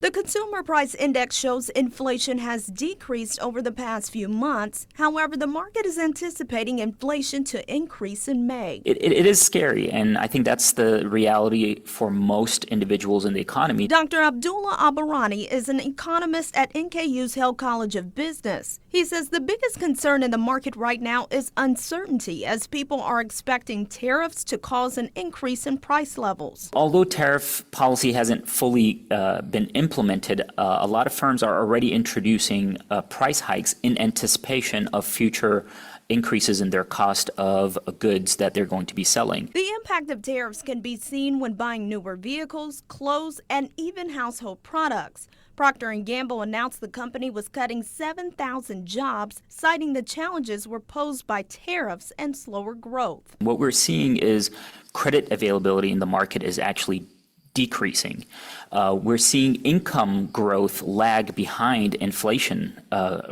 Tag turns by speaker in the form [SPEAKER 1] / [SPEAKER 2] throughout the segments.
[SPEAKER 1] The Consumer Price Index shows inflation has decreased over the past few months. However, the market is anticipating inflation to increase in May.
[SPEAKER 2] It is scary, and I think that's the reality for most individuals in the economy.
[SPEAKER 1] Dr. Abdullah Al-Bahrani is an economist at NKU's Hill College of Business. He says the biggest concern in the market right now is uncertainty, as people are expecting tariffs to cause an increase in price levels.
[SPEAKER 2] Although tariff policy hasn't fully been implemented, a lot of firms are already introducing price hikes in anticipation of future increases in their cost of goods that they're going to be selling.
[SPEAKER 1] The impact of tariffs can be seen when buying newer vehicles, clothes, and even household products. Procter & Gamble announced the company was cutting 7,000 jobs, citing the challenges were posed by tariffs and slower growth.
[SPEAKER 2] What we're seeing is credit availability in the market is actually decreasing. We're seeing income growth lag behind inflation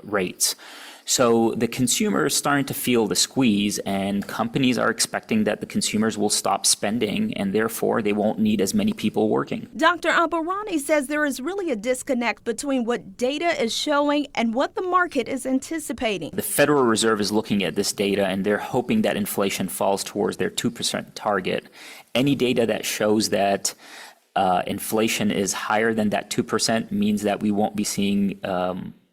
[SPEAKER 2] rates. So the consumer is starting to feel the squeeze, and companies are expecting that the consumers will stop spending, and therefore they won't need as many people working.
[SPEAKER 1] Dr. Al-Bahrani says there is really a disconnect between what data is showing and what the market is anticipating.
[SPEAKER 2] The Federal Reserve is looking at this data, and they're hoping that inflation falls towards their 2% target. Any data that shows that inflation is higher than that 2% means that we won't be seeing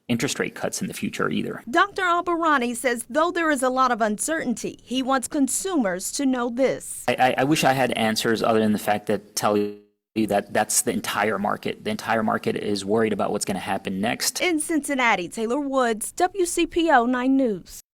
[SPEAKER 2] interest rate cuts in the future either.
[SPEAKER 1] Dr. Al-Bahrani says though there is a lot of uncertainty, he wants consumers to know this.
[SPEAKER 2] I wish I had answers other than the fact that tell you that that's the entire market. The entire market is worried about what's going to happen next.
[SPEAKER 1] In Cincinnati, Taylor Woods, WCPO 9 News.